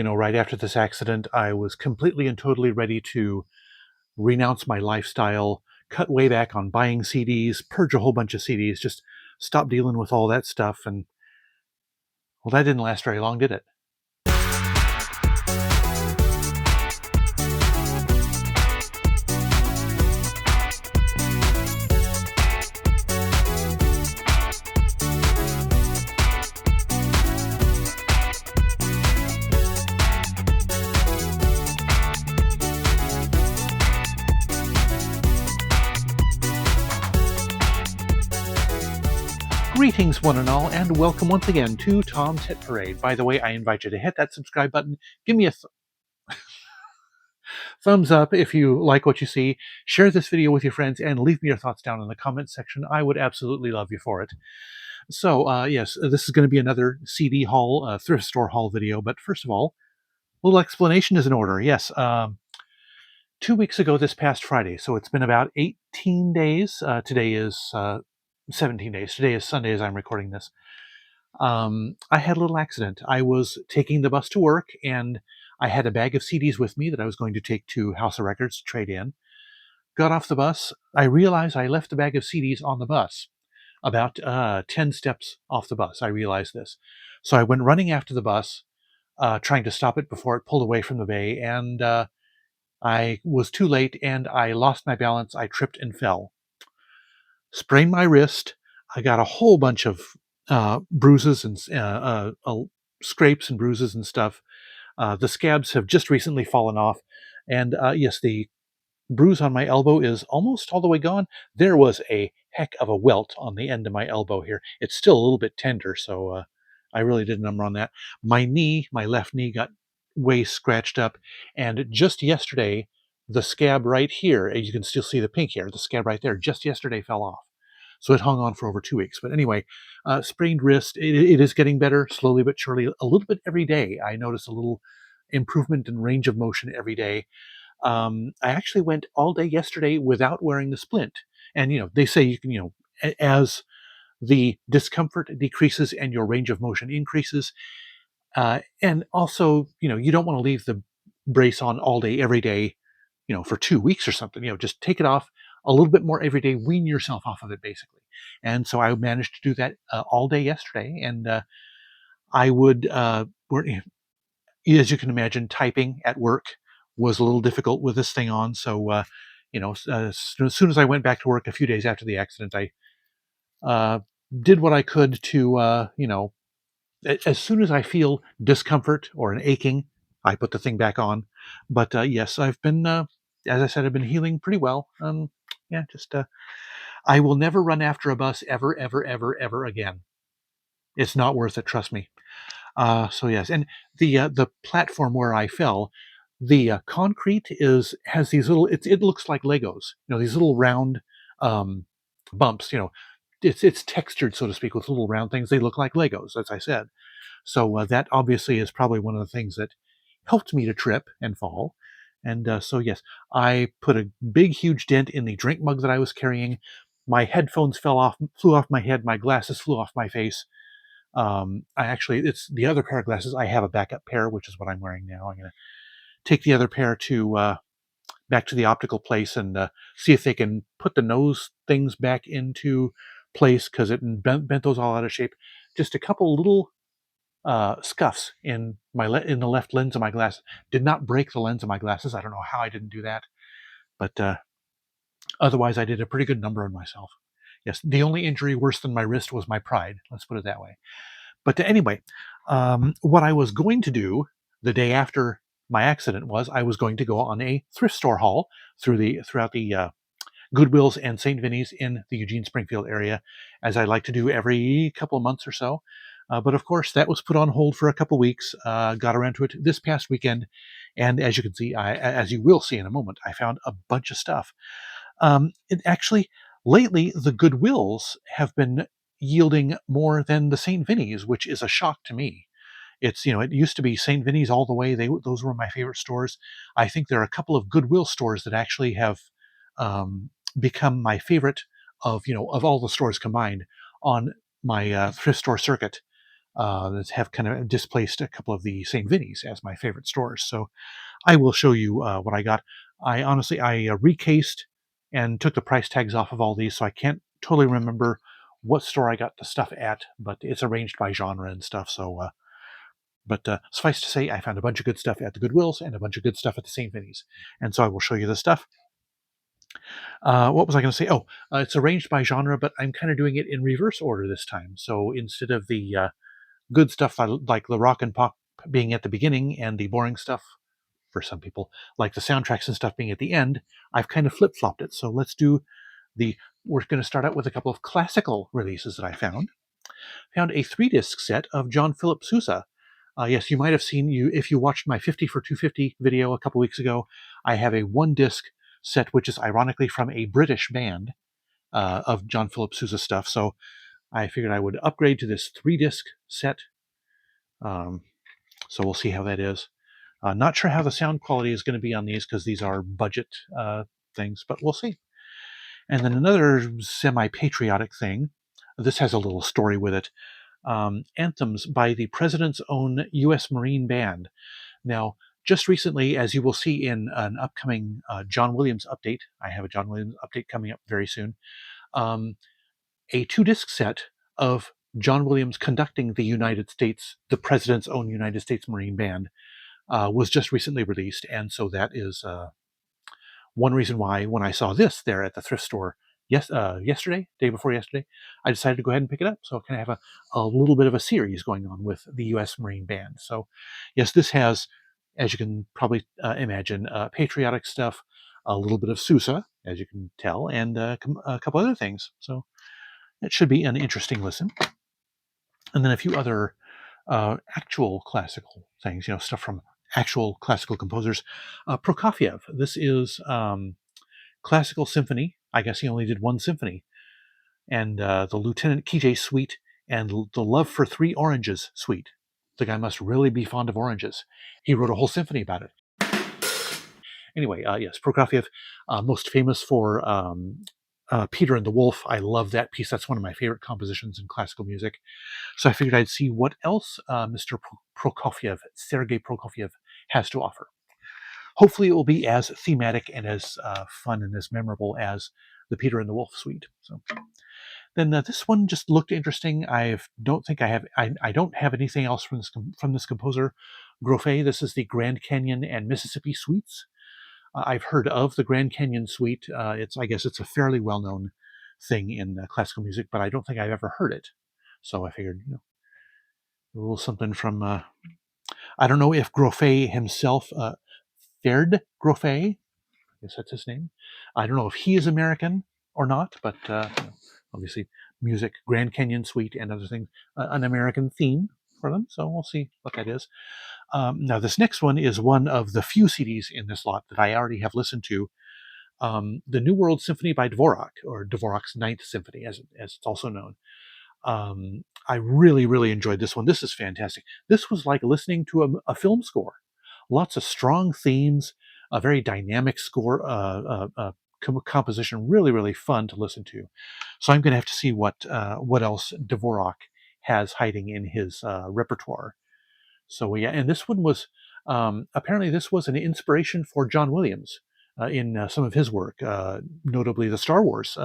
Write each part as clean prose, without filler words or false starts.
right after this accident, I was completely and totally ready to renounce my lifestyle, cut way back on buying CDs, purge a whole bunch of CDs, just stop dealing with all that stuff. And well, that didn't last very long, did it? Greetings, one and all, and welcome once again to Tom's Hit Parade. By the way, I invite you to hit that subscribe button. Give me a thumbs up if you like what you see. Share this video with your friends and leave me your thoughts down in the comments section. I would absolutely love you for it. So, yes, this is going to be another CD haul, thrift store haul video. But first of all, a little explanation is in order. Yes, 2 weeks ago this past Friday, so it's been about 18 days. Today is 17 days. Today is Sunday as I'm recording this. I had a little accident. I was taking the bus to work, and I had a bag of CDs with me that I was going to take to House of Records to trade in. Got off the bus. I realized I left the bag of CDs on the bus. About 10 steps off the bus, I realized this. So I went running after the bus, trying to stop it before it pulled away from the bay, and I was too late, and I lost my balance. I tripped and fell. Sprained my wrist. I got a whole bunch of bruises and scrapes and bruises and stuff. The scabs have just recently fallen off. And yes, the bruise on my elbow is almost all the way gone. There was a heck of a welt on the end of my elbow here. It's still a little bit tender, so I really did a number on that. My knee, my left knee, got way scratched up. And just yesterday, the scab right here, you can still see the pink here, the scab right there, just yesterday fell off. So it hung on for over 2 weeks. But anyway, sprained wrist, it is getting better, slowly but surely, a little bit every day. I notice a little improvement in range of motion every day. I actually went all day yesterday without wearing the splint. And, they say you can, as the discomfort decreases and your range of motion increases. And also, you don't want to leave the brace on all day, every day, for 2 weeks or something. Just take it off a little bit more every day, wean yourself off of it, basically. And so I managed to do that all day yesterday. And I would, as you can imagine, typing at work was a little difficult with this thing on. So, as soon as I went back to work a few days after the accident, I uh, did what I could to, as soon as I feel discomfort or an aching, I put the thing back on. But yes, I've been, as I said, I've been healing pretty well. Yeah, just I will never run after a bus ever, ever, ever, ever again. It's not worth it. Trust me. So yes, and the platform where I fell, the concrete has these little. It looks like Legos. These little round um, bumps. It's textured, so to speak, with little round things. They look like Legos, as I said. So that obviously is probably one of the things that helped me to trip and fall. And so yes, I put a big, huge dent in the drink mug that I was carrying. My headphones flew off my head. My glasses flew off my face. It's the other pair of glasses. I have a backup pair, which is what I'm wearing now. I'm going to take the other pair to back to the optical place and see if they can put the nose things back into place, because it bent those all out of shape. Just a couple little scuffs in in the left lens of my glasses. Did not break the lens of my glasses. I don't know how I didn't do that, but otherwise I did a pretty good number on myself. Yes, the only injury worse than my wrist was my pride. Let's put it that way. But anyway, what I was going to do the day after my accident was I was going to go on a thrift store haul throughout the Goodwills and St. Vinny's in the Eugene Springfield area, as I like to do every couple of months or so. But of course, that was put on hold for a couple weeks. Got around to it this past weekend, and as you can see, as you will see in a moment, I found a bunch of stuff. Actually, lately the Goodwills have been yielding more than the St. Vinny's, which is a shock to me. It used to be St. Vinny's all the way. Those were my favorite stores. I think there are a couple of Goodwill stores that actually have become my favorite of all the stores combined on my thrift store circuit. that have kind of displaced a couple of the St. Vinny's as my favorite stores. So I will show you what I got. I honestly, recased and took the price tags off of all these, so I can't totally remember what store I got the stuff at, but it's arranged by genre and stuff. So, but suffice to say, I found a bunch of good stuff at the Goodwills and a bunch of good stuff at the St. Vinny's. And so I will show you the stuff. What was I going to say? Oh, it's arranged by genre, but I'm kind of doing it in reverse order this time. So instead of the good stuff like the rock and pop being at the beginning and the boring stuff for some people, like the soundtracks and stuff being at the end, I've kind of flip-flopped it. So let's do we're going to start out with a couple of classical releases that I found. Found a 3-disc set of John Philip Sousa. Yes, you might have seen, if you watched my 50 for 250 video a couple weeks ago, I have a 1-disc set, which is ironically from a British band of John Philip Sousa stuff. So I figured I would upgrade to this 3-disc set. So we'll see how that is. Not sure how the sound quality is going to be on these because these are budget things, but we'll see. And then another semi-patriotic thing. This has a little story with it. Anthems by the President's own U.S. Marine Band. Now, just recently, as you will see in an upcoming John Williams update, I have a John Williams update coming up very soon, a 2-disc set of John Williams conducting the President's own United States Marine Band was just recently released. And so that is one reason why when I saw this there at the thrift store day before yesterday, I decided to go ahead and pick it up. So I kind of have a little bit of a series going on with the U.S. Marine Band. So yes, this has, as you can probably imagine, patriotic stuff, a little bit of Sousa, as you can tell, and a couple other things. So it should be an interesting listen. And then a few other actual classical things, stuff from actual classical composers. Prokofiev, this is classical symphony. I guess he only did one symphony. And the Lieutenant Kijé Suite and the Love for Three Oranges Suite. The guy must really be fond of oranges. He wrote a whole symphony about it. Anyway, yes, Prokofiev, most famous for Peter and the Wolf. I love that piece. That's one of my favorite compositions in classical music. So I figured I'd see what else Mr. Prokofiev, Sergei Prokofiev, has to offer. Hopefully it will be as thematic and as fun and as memorable as the Peter and the Wolf suite. So then this one just looked interesting. I don't have anything else from this composer. Propfe, this is the Grand Canyon and Mississippi suites. I've heard of the Grand Canyon suite. I guess it's a fairly well-known thing in classical music, but I don't think I've ever heard it. So I figured, a little something from, I don't know if Propfe himself, Ferd Propfe, I guess that's his name. I don't know if he is American or not, but obviously music, Grand Canyon Suite and other things, an American theme for them. So we'll see what that is. Now this next one is one of the few CDs in this lot that I already have listened to. The New World Symphony by Dvorak, or Dvorak's Ninth Symphony, as it's also known. I really, really enjoyed this one. This is fantastic. This was like listening to a film score. Lots of strong themes, a very dynamic score, composition. Really, really fun to listen to. So I'm going to have to see what else Dvorak has hiding in his repertoire. So yeah, and this one was apparently this was an inspiration for John Williams in some of his work, notably the Star Wars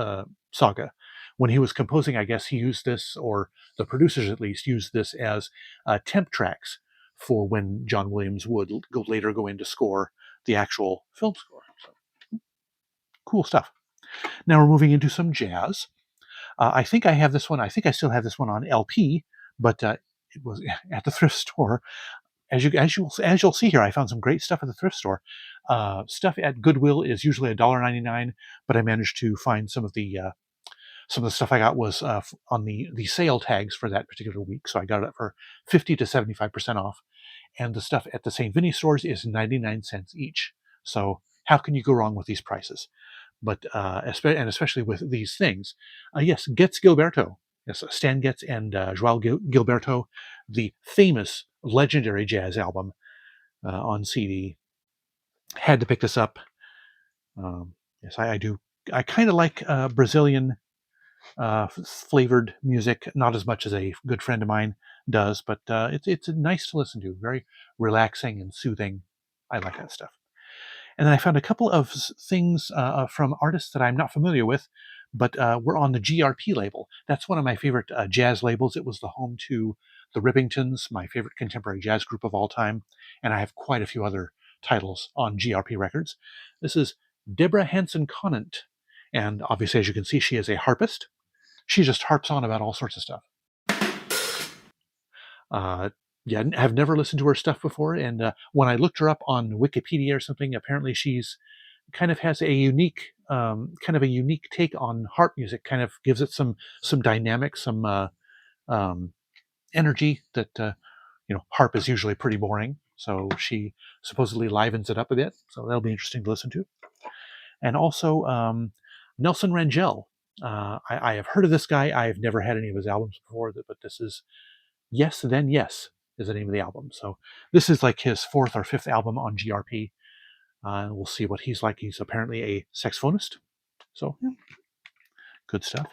saga. When he was composing, I guess he used this, or the producers at least used this as temp tracks for when John Williams would later go in to score the actual film score. So, cool stuff. Now we're moving into some jazz. I think I have this one. I think I still have this one on LP, but it was at the thrift store. As you'll see here, I found some great stuff at the thrift store. Stuff at Goodwill is usually $1.99, but I managed to find some of the stuff I got was on the sale tags for that particular week, so I got it for 50 to 75% off. And the stuff at the St. Vinny stores is 99 cents each. So how can you go wrong with these prices? But especially with these things, yes, Getz Gilberto, yes, Stan Getz and Joao Gilberto, the famous legendary jazz album on CD. Had to pick this up. Yes, I do. I kind of like Brazilian flavored music, not as much as a good friend of mine, does, but it's nice to listen to, very relaxing and soothing. I like that stuff. And then I found a couple of things from artists that I'm not familiar with, but were on the GRP label. That's one of my favorite jazz labels. It was the home to the Rippingtons, my favorite contemporary jazz group of all time, and I have quite a few other titles on GRP records. This is Deborah Hansen Conant, and obviously, as you can see, she is a harpist. She just harps on about all sorts of stuff. Yeah, I've never listened to her stuff before, and when I looked her up on Wikipedia or something, apparently she's kind of has a unique kind of a unique take on harp music. Kind of gives it some dynamic, some um, energy that harp is usually pretty boring. So she supposedly livens it up a bit. So that'll be interesting to listen to. And also Nelson Rangel. I have heard of this guy. I've never had any of his albums before, but this is Yes Then Yes is the name of the album. So this is like his fourth or fifth album on GRP. We'll see what he's like. He's apparently a saxophonist. So yeah, good stuff.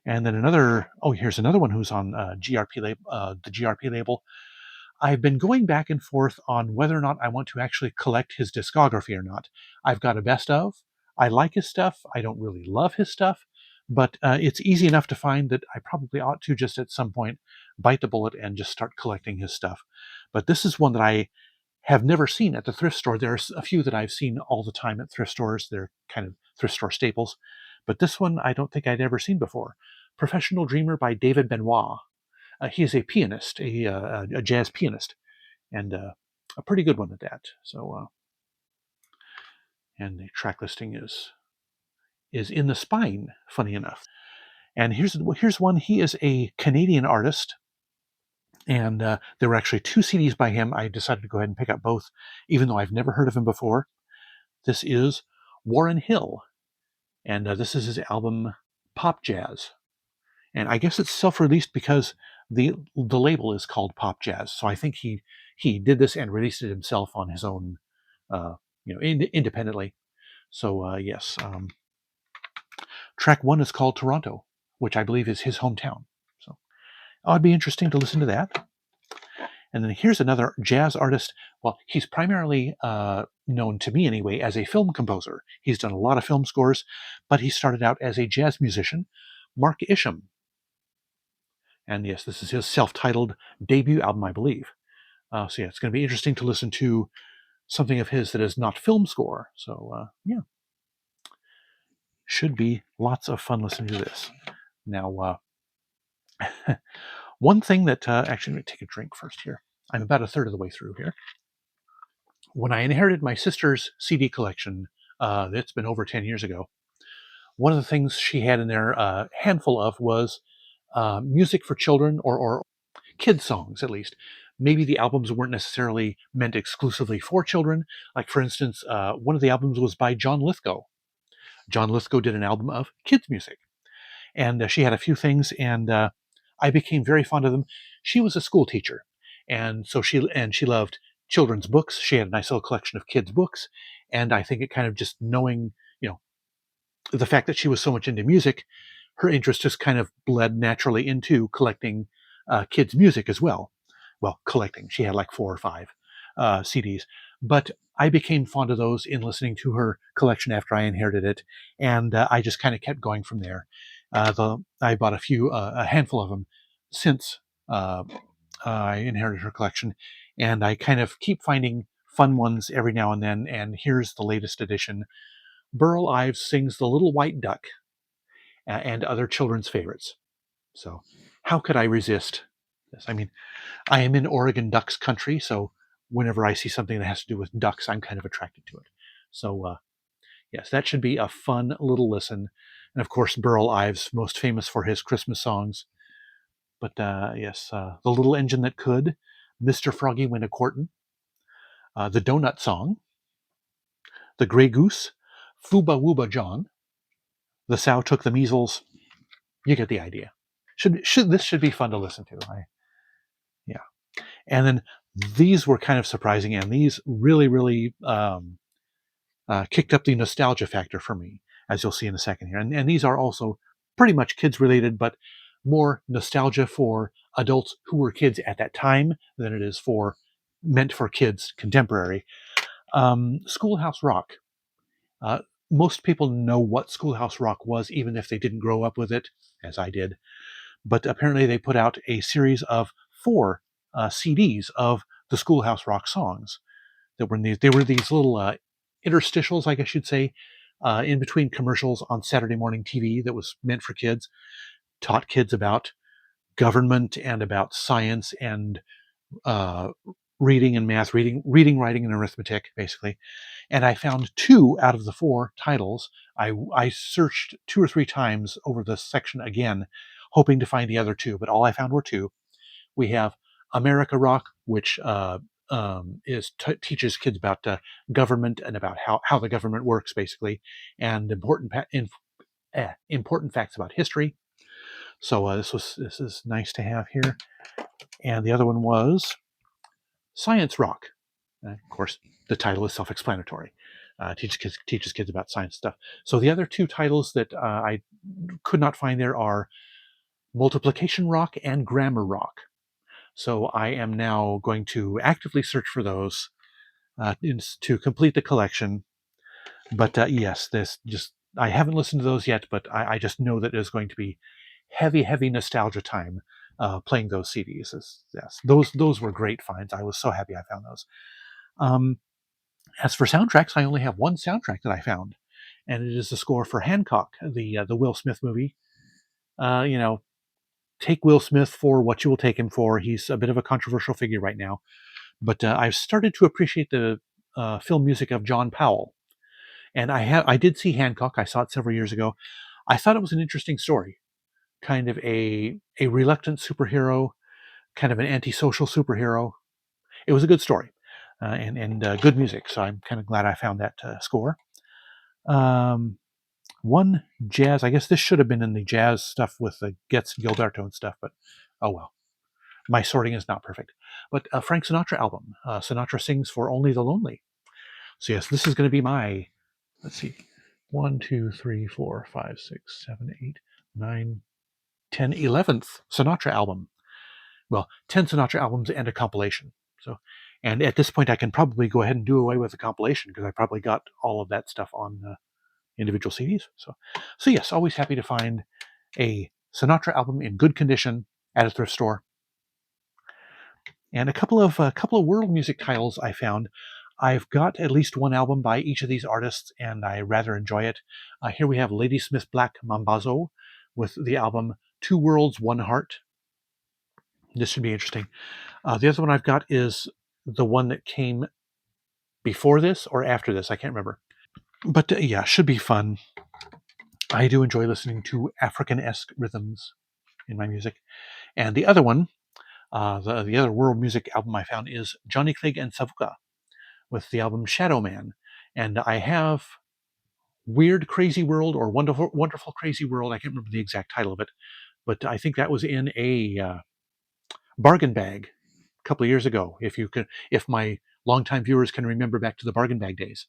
And then here's another one who's on the GRP label. I've been going back and forth on whether or not I want to actually collect his discography or not. I've got a best of. I like his stuff. I don't really love his stuff, but it's easy enough to find that I probably ought to just at some point bite the bullet and just start collecting his stuff. But this is one that I have never seen at the thrift store. There's a few that I've seen all the time at thrift stores. They're kind of thrift store staples. But this one I don't think I'd ever seen before. Professional Dreamer by David Benoit. He is a pianist, a jazz pianist, and a pretty good one at that. So, and the track listing is in the spine, funny enough. And here's one. He is a Canadian artist, and there were actually two CDs by him. I decided to go ahead and pick up both, even though I've never heard of him before. This is Warren Hill, and this is his album Pop Jazz. And I guess it's self-released because the label is called Pop Jazz. So I think he did this and released it himself on his own, independently. So yes, track one is called Toronto, which I believe is his hometown. So it'd be interesting to listen to that. And then here's another jazz artist. Well, he's primarily known to me anyway as a film composer. He's done a lot of film scores, but he started out as a jazz musician, Mark Isham. And yes, this is his self-titled debut album, I believe. So yeah, it's going to be interesting to listen to something of his that is not film score. So yeah, should be lots of fun listening to this. Now, one thing that actually, let me take a drink first here. I'm about a third of the way through here. When I inherited my sister's CD collection, it's been over 10 years ago. One of the things she had in there, a handful of, was music for children or kids songs, at least. Maybe the albums weren't necessarily meant exclusively for children. Like, for instance, one of the albums was by John Lithgow. John Lithgow did an album of kids music, and she had a few things, and I became very fond of them. She was a school teacher, and so she loved children's books. She had a nice little collection of kids' books, and I think it kind of just knowing, the fact that she was so much into music, her interest just kind of bled naturally into collecting kids' music as well. Well, collecting. She had like 4 or 5 CDs. But I became fond of those in listening to her collection after I inherited it, and I just kind of kept going from there. I bought a handful of them since I inherited her collection, and I kind of keep finding fun ones every now and then. And here's the latest edition. Burl Ives sings The Little White Duck and other children's favorites. So, how could I resist this? I mean, I am in Oregon Ducks country, so whenever I see something that has to do with ducks, I'm kind of attracted to it. So, yes, that should be a fun little listen. And of course, Burl Ives, most famous for his Christmas songs. But yes, The Little Engine That Could, Mr. Froggy Went a Courtin', The Donut Song, The Grey Goose, Fooba Wooba John, The Sow Took the Measles. You get the idea. This should be fun to listen to. Yeah. And then these were kind of surprising, and these really kicked up the nostalgia factor for me, as you'll see in a second here. And these are also pretty much kids related, but more nostalgia for adults who were kids at that time than it is for meant for kids contemporary. Schoolhouse Rock. Uh, Most people know what Schoolhouse Rock was, even if they didn't grow up with it, as I did. But apparently, they put out a series of 4 CDs of the Schoolhouse Rock songs that were in these. They were these little interstitials, I guess you'd say, in between commercials on Saturday morning TV that was meant for kids, taught kids about government and about science and uh, reading and math, reading, writing, and arithmetic, basically. And I found 2 out of the 4 titles. I searched 2 or 3 times over this section again, hoping to find the other 2, but all I found were 2. We have America Rock, which teaches kids about government and about how the government works, basically, and important facts about history. So this is nice to have here. And the other one was Science Rock. Of course, the title is self-explanatory. Teaches kids about science stuff. So the other 2 titles that I could not find there are Multiplication Rock and Grammar Rock. So I am now going to actively search for those to complete the collection. But yes, this just I haven't listened to those yet, but I just know that there's going to be heavy nostalgia time playing those CDs. Yes, those were great finds. I was so happy I found those. Um, as for soundtracks, I only have one soundtrack that I found, and it is the score for Hancock, the Will Smith movie. You know, take Will Smith for what you will take him for. He's a bit of a controversial figure right now, but I've started to appreciate the film music of John Powell. And I did see Hancock. I saw it several years ago. I thought it was an interesting story, kind of a reluctant superhero, kind of an antisocial superhero. It was a good story, and good music. So I'm kind of glad I found that score. Um, One jazz. I guess this should have been in the jazz stuff with the Getz Gilberto and stuff, but oh well. My sorting is not perfect. But a Frank Sinatra album. Sinatra sings for Only the Lonely. So yes, this is going to be my, let's see, 1, 2, 3, 4, 5, 6, 7, 8, 9, 10, 11th Sinatra album. Well, 10 Sinatra albums and a compilation. So, and at this point, I can probably go ahead and do away with the compilation because I probably got all of that stuff on individual CDs. So yes, always happy to find a Sinatra album in good condition at a thrift store. And a couple of world music titles I found. I've got at least one album by each of these artists, and I rather enjoy it. Here we have Ladysmith Black Mambazo with the album Two Worlds, One Heart. This should be interesting. The other one I've got is the one that came before this or after this. I can't remember. But yeah, should be fun. I do enjoy listening to African-esque rhythms in my music. And the other one, the other world music album I found is Johnny Clegg and Savuka with the album Shadow Man. And I have Weird Crazy World or Wonderful Crazy World. I can't remember the exact title of it, but I think that was in a bargain bag a couple of years ago. If my longtime viewers can remember back to the bargain bag days.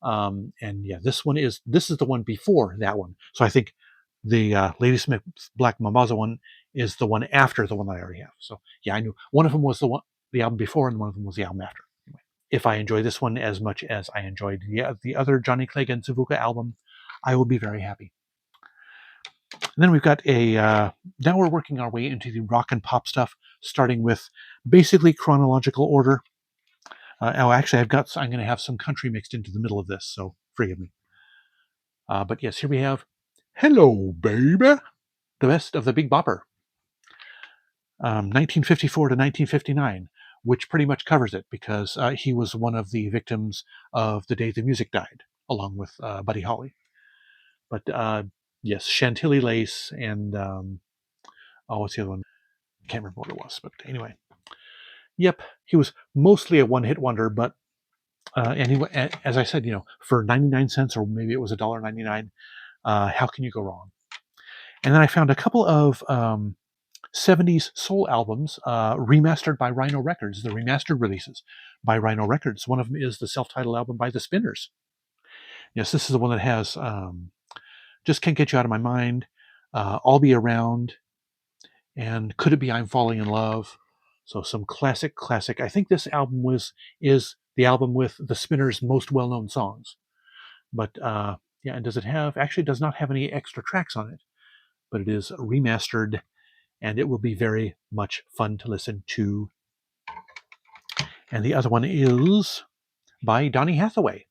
And yeah, this is the one before that one. So I think the Ladysmith Black Mambazo one is the one after the one that I already have. So yeah, I knew one of them was the album before, and one of them was the album after. Anyway, if I enjoy this one as much as I enjoyed the other Johnny Clegg and Savuka album, I will be very happy. And then we've got now we're working our way into the rock and pop stuff, starting with basically chronological order. Actually, I'm going to have some country mixed into the middle of this, so forgive me. But yes, here we have Hello, Baby, the best of the Big Bopper, 1954 to 1959, which pretty much covers it because he was one of the victims of the day the music died, along with Buddy Holly. But yes, Chantilly Lace and, what's the other one? Can't remember what it was, but anyway. Yep, he was mostly a one-hit wonder, but anyway, as I said, for 99 cents, or maybe it was $1.99, how can you go wrong? And then I found a couple of 70s soul albums remastered by Rhino Records, the remastered releases by Rhino Records. One of them is the self-titled album by the Spinners. Yes, this is the one that has Just Can't Get You Out of My Mind, I'll Be Around, and Could It Be I'm Falling in Love. So some classic. I think this album is the album with the Spinners' most well-known songs. But yeah, and does it have? Actually, it does not have any extra tracks on it, but it is remastered, and it will be very much fun to listen to. And the other one is by Donny Hathaway,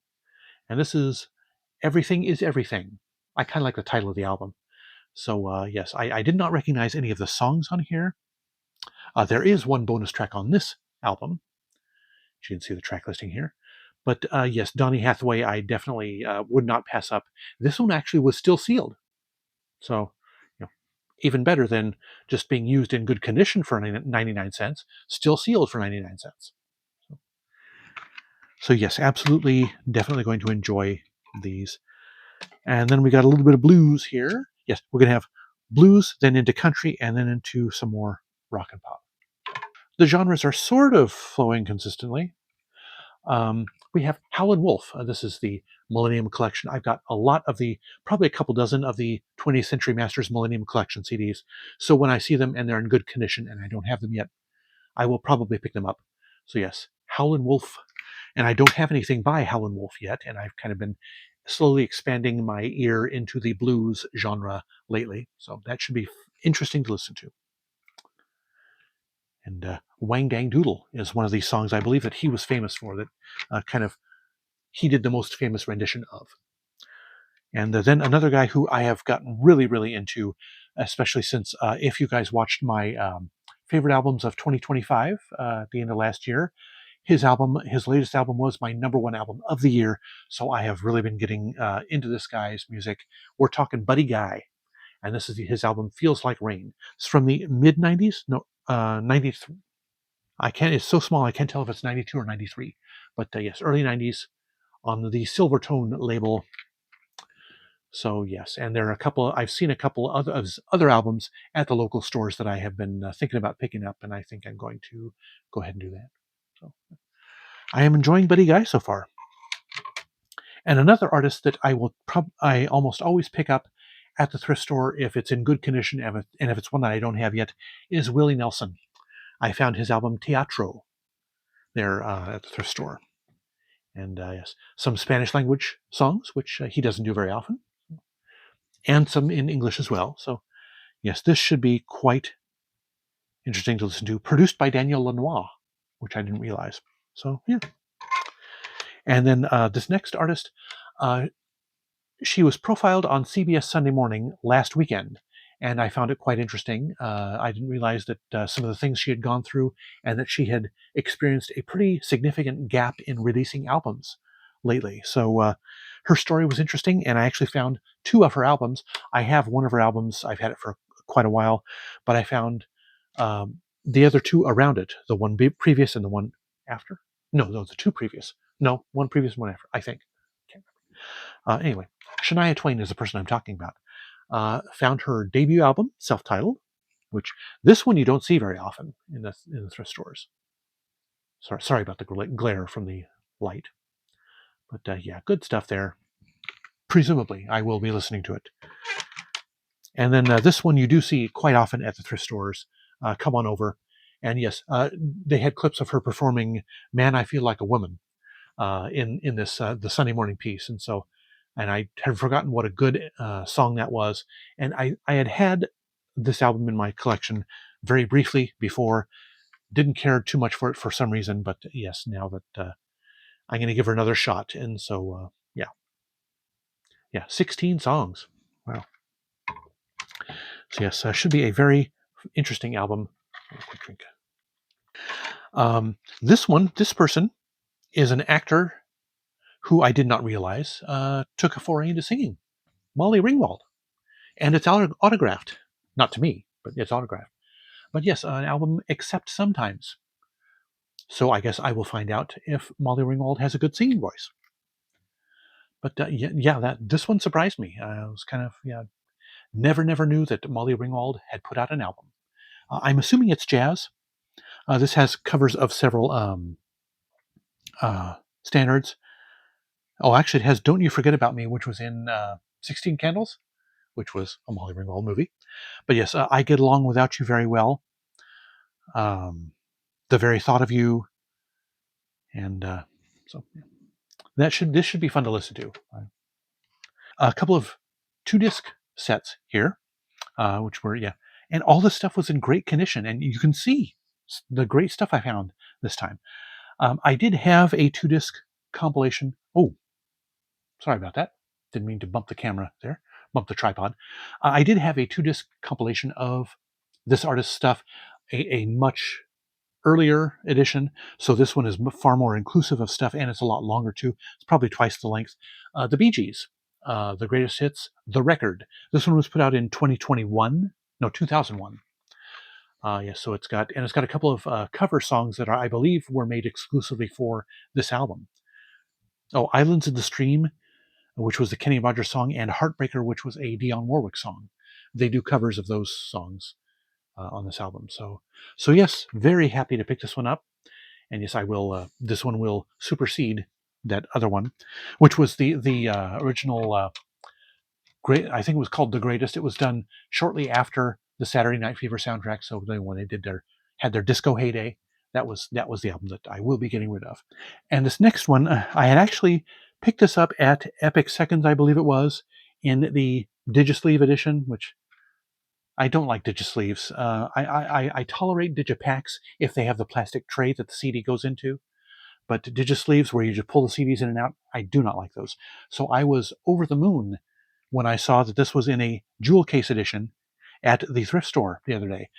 and this is Everything Is Everything. I kind of like the title of the album. So yes, I did not recognize any of the songs on here. There is one bonus track on this album. You can see the track listing here. But yes, Donny Hathaway, I definitely would not pass up. This one actually was still sealed. So, you know, even better than just being used in good condition for 99 cents, still sealed for 99 cents. So yes, absolutely, definitely going to enjoy these. And then we got a little bit of blues here. Yes, we're going to have blues, then into country, and then into some more rock and pop. The genres are sort of flowing consistently. We have Howlin' Wolf. This is the Millennium Collection. I've got a lot of probably a couple dozen of the 20th Century Masters Millennium Collection CDs. So when I see them and they're in good condition and I don't have them yet, I will probably pick them up. So yes, Howlin' Wolf. And I don't have anything by Howlin' Wolf yet, and I've kind of been slowly expanding my ear into the blues genre lately. So that should be interesting to listen to. And Wang Dang Doodle is one of these songs I believe that he was famous for, that he did the most famous rendition of. And then another guy who I have gotten really, really into, especially since if you guys watched my favorite albums of 2025 at the end of last year, his latest album was my number one album of the year. So I have really been getting into this guy's music. We're talking Buddy Guy, and this is his album Feels Like Rain. It's from the mid 90s. No, 93. I can't. It's so small I can't tell if it's 92 or 93. But yes, early 90s on the Silvertone label. So yes, and there are a couple. I've seen a couple other albums at the local stores that I have been thinking about picking up, and I think I'm going to go ahead and do that. So I am enjoying Buddy Guy so far. And another artist that I almost always pick up at the thrift store if it's in good condition, and if it's one that I don't have yet, is Willie Nelson. I found his album Teatro there at the thrift store, and yes, some Spanish language songs, which he doesn't do very often, and some in English as well. So yes, this should be quite interesting to listen to. Produced by Daniel Lanois, which I didn't realize. So yeah. And then this next artist, she was profiled on CBS Sunday Morning last weekend, and I found it quite interesting. I didn't realize that some of the things she had gone through, and that she had experienced a pretty significant gap in releasing albums lately. So her story was interesting, and I actually found two of her albums. I have one of her albums. I've had it for quite a while, but I found the other two around it, the one previous and the one after. No, the two previous. No, one previous, one after, I think. Anyway, Shania Twain is the person I'm talking about. Found her debut album, self-titled, which this one you don't see very often in the thrift stores. Sorry about the glare from the light, but yeah, good stuff there. Presumably, I will be listening to it. And then this one you do see quite often at the thrift stores. Come on over, and yes, they had clips of her performing "Man, I Feel Like a Woman" in this the Sunday morning piece, and I had forgotten what a good song that was. And I had this album in my collection very briefly before, didn't care too much for it for some reason, but yes, now that I'm going to give her another shot. And so yeah, 16 songs. Wow. So yes, should be a very interesting album. Quick drink. This person is an actor who I did not realize took a foray into singing. Molly Ringwald. And it's autographed. Not to me, but it's autographed. But yes, an album Except Sometimes. So I guess I will find out if Molly Ringwald has a good singing voice. But yeah, this one surprised me. I was kind of, never knew that Molly Ringwald had put out an album. I'm assuming it's jazz. This has covers of several standards. Oh, actually, it has Don't You Forget About Me, which was in 16 Candles which was a Molly Ringwald movie. But yes, I Get Along Without You Very Well. The Very Thought of You, and so this should be fun to listen to. A couple of 2-disc sets here, which were, yeah, and all this stuff was in great condition, and you can see the great stuff I found this time. I did have a 2-disc compilation. Oh, sorry about that. Didn't mean to bump the camera there, bump the tripod. I did have a 2-disc compilation of this artist's stuff, a much earlier edition. So this one is far more inclusive of stuff, and it's a lot longer too. It's probably twice the length. The Bee Gees, the greatest hits, The Record. This one was put out in 2021, no, 2001. Yes, so it's got a couple of cover songs that I believe were made exclusively for this album. Oh, Islands in the Stream, which was the Kenny Rogers song, and Heartbreaker, which was a Dionne Warwick song. They do covers of those songs on this album. So yes, very happy to pick this one up. And yes, I will. This one will supersede that other one, which was the original. Great. I think it was called The Greatest. It was done shortly after the Saturday Night Fever soundtrack. So when they had their disco heyday, that was the album that I will be getting rid of. And this next one, I had actually picked this up at Epic Seconds, I believe it was, in the Digisleeve edition, which I don't like Digisleeves. I tolerate Digipacks if they have the plastic tray that the CD goes into. But Digisleeves, where you just pull the CDs in and out, I do not like those. So I was over the moon when I saw that this was in a jewel case edition at the thrift store the other day.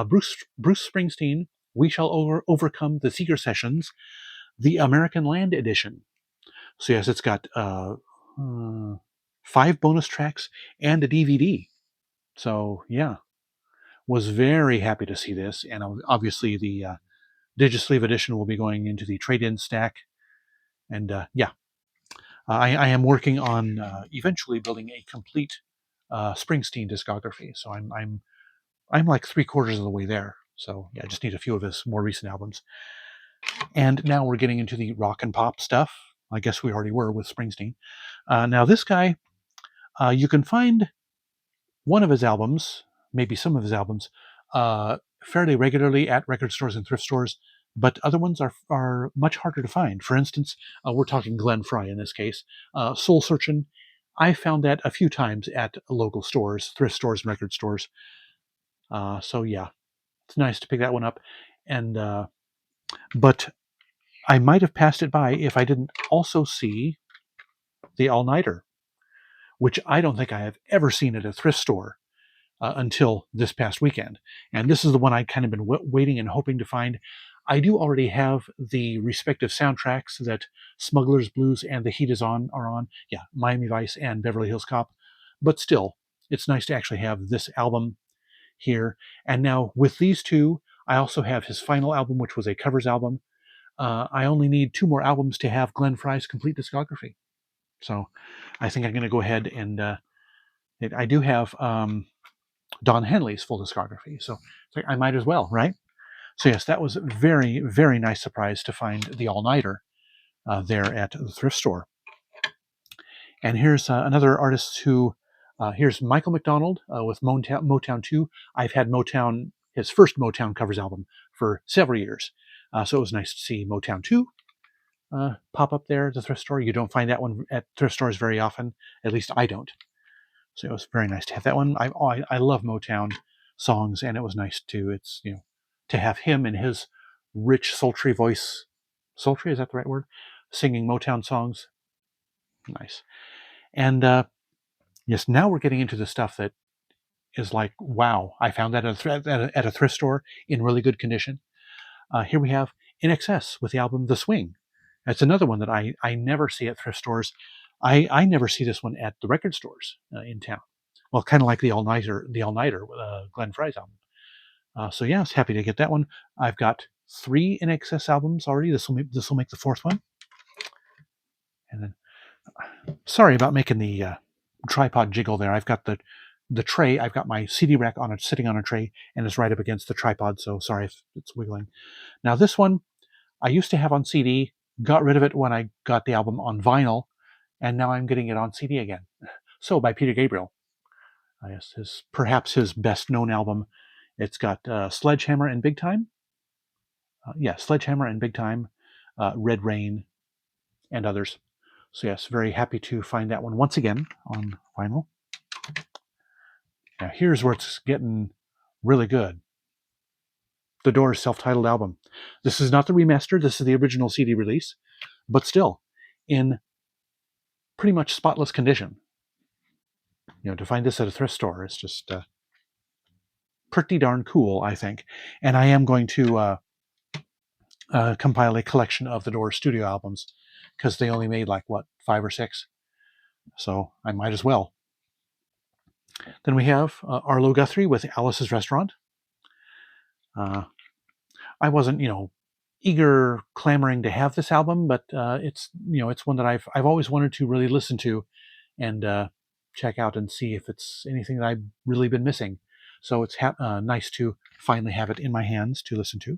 Bruce Springsteen, We Shall Overcome the Seeger Sessions, the American Land edition. So yes, it's got 5 bonus tracks and a DVD. So yeah, was very happy to see this, and obviously the Digisleeve edition will be going into the trade-in stack. And yeah, I am working on eventually building a complete Springsteen discography. So I'm like 3/4 of the way there. So yeah, I just need a few of his more recent albums. And now we're getting into the rock and pop stuff. I guess we already were with Springsteen. Now this guy, you can find one of his albums, maybe some of his albums, fairly regularly at record stores and thrift stores, but other ones are much harder to find. For instance, we're talking Glenn Frey in this case. Soul Searchin', I found that a few times at local stores, thrift stores, and record stores. So yeah, it's nice to pick that one up. And but I might have passed it by if I didn't also see the All Nighter, which I don't think I have ever seen at a thrift store until this past weekend. And this is the one I'd kind of been waiting and hoping to find. I do already have the respective soundtracks that Smuggler's Blues and The Heat Is On are on. Yeah, Miami Vice and Beverly Hills Cop. But still, it's nice to actually have this album here. And now with these two, I also have his final album, which was a covers album. I only need 2 more albums to have Glenn Frey's complete discography. So I think I'm going to go ahead and I do have Don Henley's full discography. So I might as well, right? So yes, that was a very, very nice surprise to find the all-nighter there at the thrift store. And here's another artist who, here's Michael McDonald with Motown 2. I've had Motown, his first Motown covers album for several years. So it was nice to see Motown 2 pop up there at the thrift store. You don't find that one at thrift stores very often. At least I don't. So it was very nice to have that one. I love Motown songs, and it was nice to have him and his rich, sultry voice. Sultry, is that the right word? Singing Motown songs. Nice. And yes, now we're getting into the stuff that is like, wow, I found that at a thrift store in really good condition. Here we have In Excess with the album The Swing. That's another one that I never see at thrift stores. I never see this one at the record stores in town. Well, kind of like the All Nighter, Glenn Frey's album. So yeah, I was happy to get that one. I've got 3 In Excess albums already. This will make the 4th one. And then, sorry about making the tripod jiggle there. I've got the tray. I've got my CD rack sitting on a tray, and it's right up against the tripod. So sorry if it's wiggling. Now this one I used to have on CD. Got rid of it when I got the album on vinyl, and now I'm getting it on CD again. So by Peter Gabriel. Yes, perhaps his best known album. It's got Sledgehammer and Big Time. Sledgehammer and Big Time, Red Rain, and others. So yes, very happy to find that one once again on vinyl. Now here's where it's getting really good. The Doors' self-titled album. This is not the remaster. This is the original CD release, but still in pretty much spotless condition. To find this at a thrift store is just pretty darn cool, I think. And I am going to compile a collection of the Doors studio albums because they only made like 5 or 6, so I might as well. Then we have Arlo Guthrie with Alice's Restaurant. I wasn't eager clamoring to have this album, but it's one that I've always wanted to really listen to and check out and see if it's anything that I've really been missing. So it's nice to finally have it in my hands to listen to.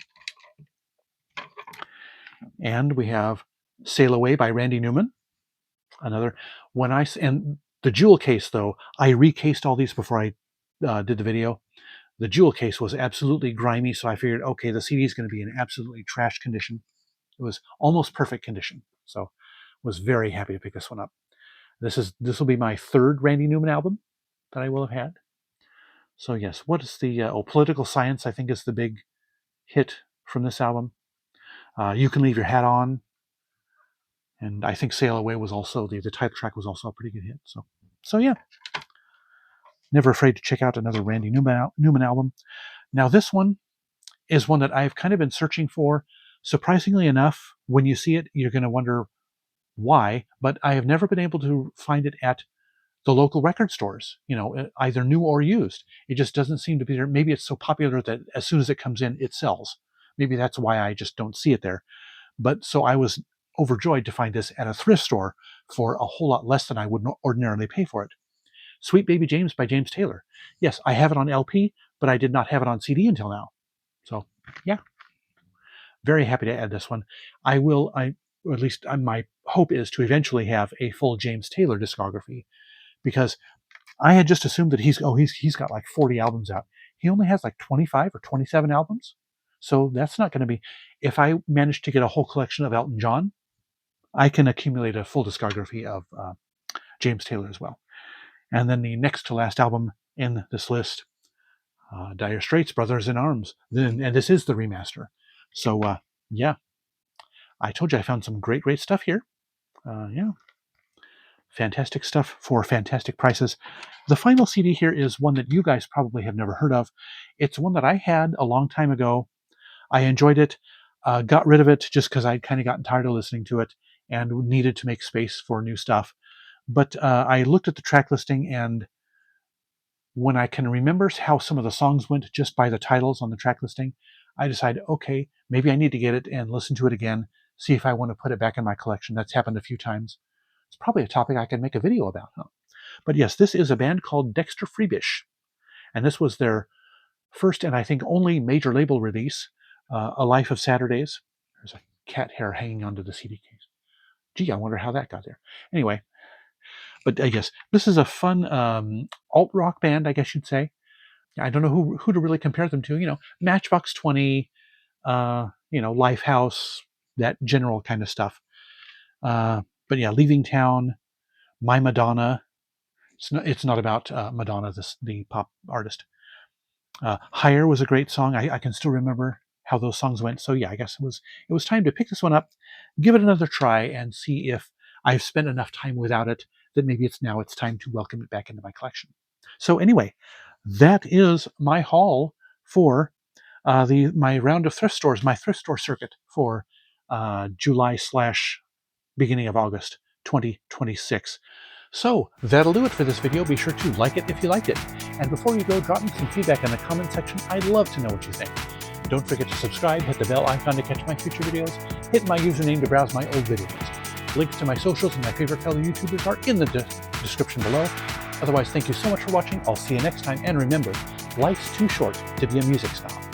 And we have Sail Away by Randy Newman. Another and the jewel case, though, I recased all these before I did the video. The jewel case was absolutely grimy, so I figured, okay, the CD is going to be in absolutely trash condition. It was almost perfect condition, so was very happy to pick this one up. This will be my 3rd Randy Newman album that I will have had. So yes, what is the Political Science? I think is the big hit from this album. You Can Leave Your Hat On, and I think Sail Away was also the title track was also a pretty good hit. So yeah, never afraid to check out another Randy Newman album. Now this one is one that I've kind of been searching for. Surprisingly enough, when you see it, you're going to wonder why, but I have never been able to find it at the local record stores, either new or used. It just doesn't seem to be there. Maybe it's so popular that as soon as it comes in, it sells. Maybe that's why I just don't see it there. But so I was overjoyed to find this at a thrift store for a whole lot less than I would ordinarily pay for it. Sweet Baby James by James Taylor. Yes, I have it on LP, but I did not have it on CD until now. So yeah, very happy to add this one. Or at least my hope is to eventually have a full James Taylor discography, because I had just assumed that he's got like 40 albums out. He only has like 25 or 27 albums. So that's not going to be, if I manage to get a whole collection of Elton John, I can accumulate a full discography of James Taylor as well. And then the next to last album in this list, Dire Straits, Brothers in Arms. And this is the remaster. So yeah, I told you I found some great stuff here. Yeah. Fantastic stuff for fantastic prices. The final CD here is one that you guys probably have never heard of. It's one that I had a long time ago. I enjoyed it, got rid of it just because I'd kind of gotten tired of listening to it and needed to make space for new stuff. But I looked at the track listing, and when I can remember how some of the songs went just by the titles on the track listing, I decided, okay, maybe I need to get it and listen to it again, see if I want to put it back in my collection. That's happened a few times. It's probably a topic I can make a video about. Huh? But yes, this is a band called Dexter Freebish. And this was their first and I think only major label release, A Life of Saturdays. There's a cat hair hanging onto the CD case. Gee, I wonder how that got there. Anyway, but I guess this is a fun alt-rock band, I guess you'd say. I don't know who to really compare them to. Matchbox 20, Lifehouse, that general kind of stuff. But yeah, Leaving Town, My Madonna. It's not about Madonna, the pop artist. Higher was a great song. I can still remember how those songs went. So yeah, I guess it was time to pick this one up, give it another try, and see if I've spent enough time without it that maybe it's time to welcome it back into my collection. So anyway, that is my haul for my round of thrift stores, my thrift store circuit for July / beginning of August 2026. So that'll do it for this video. Be sure to like it if you liked it. And before you go, drop me some feedback in the comment section. I'd love to know what you think. Don't forget to subscribe, hit the bell icon to catch my future videos, hit my username to browse my old videos. Links to my socials and my favorite fellow YouTubers are in the description below. Otherwise, thank you so much for watching. I'll see you next time. And remember, life's too short to be a music snob.